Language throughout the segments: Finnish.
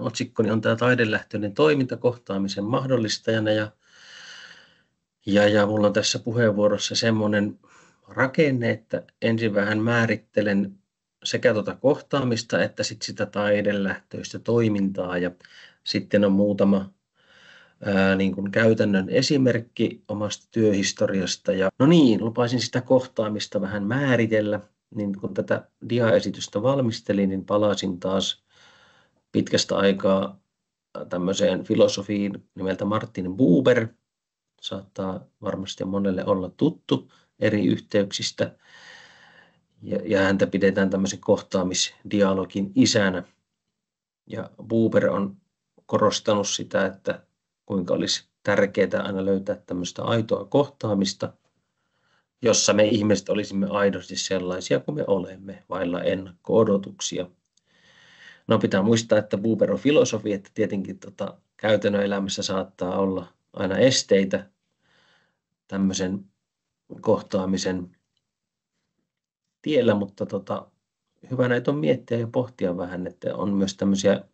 otsikkoni on tämä taidelähtöinen toiminta kohtaamisen mahdollistajana ja mulla on tässä puheenvuorossa semmoinen rakenne, että ensin vähän määrittelen sekä tuota kohtaamista että sitä taidelähtöistä toimintaa ja sitten on muutama niin kuin käytännön esimerkki omasta työhistoriasta. Ja no niin, lupasin sitä kohtaamista vähän määritellä. Niin kun tätä diaesitystä valmistelin, niin palasin taas pitkästä aikaa tämmöiseen filosofiin nimeltä Martin Buber. Saattaa varmasti monelle olla tuttu eri yhteyksistä. Ja häntä pidetään tämmöisen kohtaamisdialogin isänä. Ja Buber on korostanut sitä, että kuinka olisi tärkeää aina löytää tämmöistä aitoa kohtaamista, jossa me ihmiset olisimme aidosti sellaisia kuin me olemme, vailla ennakko-odotuksia. No pitää muistaa, että Buber on filosofi, että tietenkin käytännön elämässä saattaa olla aina esteitä tämmöisen kohtaamisen tiellä, mutta hyvä näitä on miettiä ja pohtia vähän, että on myös tämmöisiä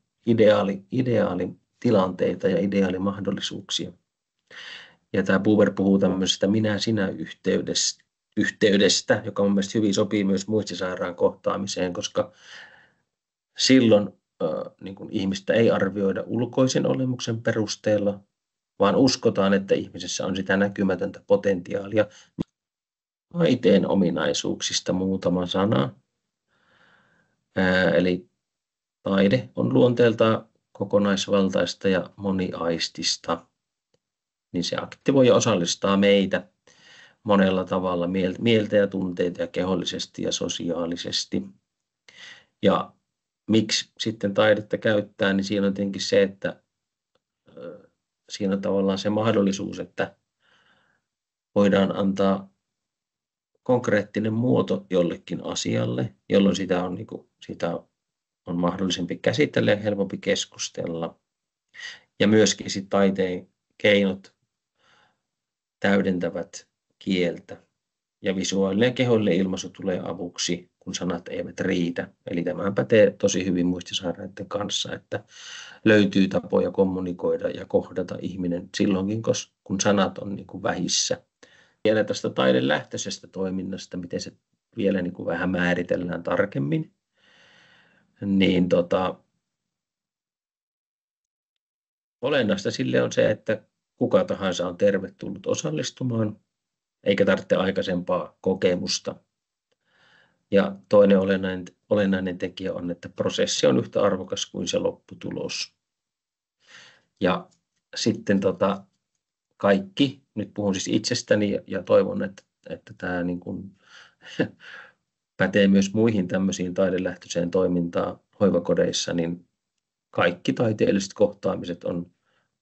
ideaalitilanteita ja ideaalimahdollisuuksia. Ja tämä Buber puhuu tämmöisestä minä-sinä-yhteydestä, joka mun mielestä hyvin sopii myös muistisairaan kohtaamiseen, koska silloin niin kun ihmistä ei arvioida ulkoisen olemuksen perusteella, vaan uskotaan, että ihmisessä on sitä näkymätöntä potentiaalia. Taiteen ominaisuuksista muutama sana. Eli taide on luonteeltaan kokonaisvaltaista ja moniaistista. Niin se aktivoi ja osallistaa meitä monella tavalla, mieltä ja tunteita ja kehollisesti ja sosiaalisesti. Ja miksi sitten taidetta käyttää, niin siinä on tietenkin se, että siinä on tavallaan se mahdollisuus, että voidaan antaa konkreettinen muoto jollekin asialle, jolloin sitä on mahdollisempi käsitellä ja helpompi keskustella. Ja myöskin sit taiteen keinot täydentävät kieltä. Ja visuaalinen ja kehollinen ilmaisu tulee avuksi, kun sanat eivät riitä. Eli tämä pätee tosi hyvin muistisairaiden kanssa, että löytyy tapoja kommunikoida ja kohdata ihminen silloinkin, kun sanat on niin kuin vähissä. Vielä tästä taidelähtöisestä toiminnasta, miten se vielä niin kuin vähän määritellään tarkemmin, niin olennaista sille on se, että kuka tahansa on tervetullut osallistumaan, eikä tarvitse aikaisempaa kokemusta. Ja toinen olennainen tekijä on, että prosessi on yhtä arvokas kuin se lopputulos. Ja sitten kaikki, nyt puhun siis itsestäni ja toivon, että tämä niin kuin pätee myös muihin tämmöisiin taidelähtöiseen toimintaan hoivakodeissa, niin kaikki taiteelliset kohtaamiset on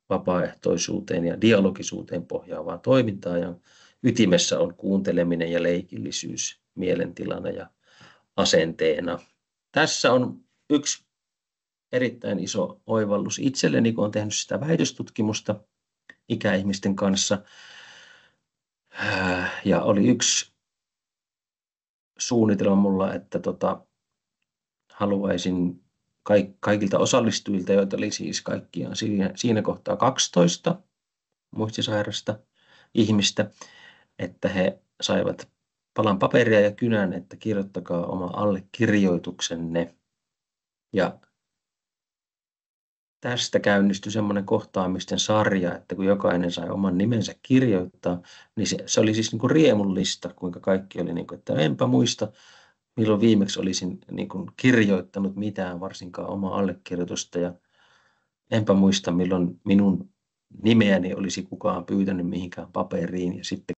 vapaaehtoisuuteen ja dialogisuuteen pohjaavaa toimintaa ja ytimessä on kuunteleminen ja leikillisyys mielentilana ja asenteena. Tässä on yksi erittäin iso oivallus itselleni, kun olen tehnyt sitä väitöstutkimusta ikäihmisten kanssa. Ja oli yksi suunnitelma mulla, että haluaisin kaikilta osallistujilta, joita oli siis kaikkiaan siinä kohtaa 12 muistisairasta ihmistä, että he saivat palan paperia ja kynän, että kirjoittakaa oma allekirjoituksenne. Ja tästä käynnistyi semmoinen kohtaamisten sarja, että kun jokainen sai oman nimensä kirjoittaa, niin se oli siis niin kuin riemullista, kuinka kaikki oli, niin kuin, että enpä muista, milloin viimeksi olisin niin kuin kirjoittanut mitään, varsinkaan omaa allekirjoitusta, ja enpä muista, milloin minun nimeäni olisi kukaan pyytänyt mihinkään paperiin, ja sitten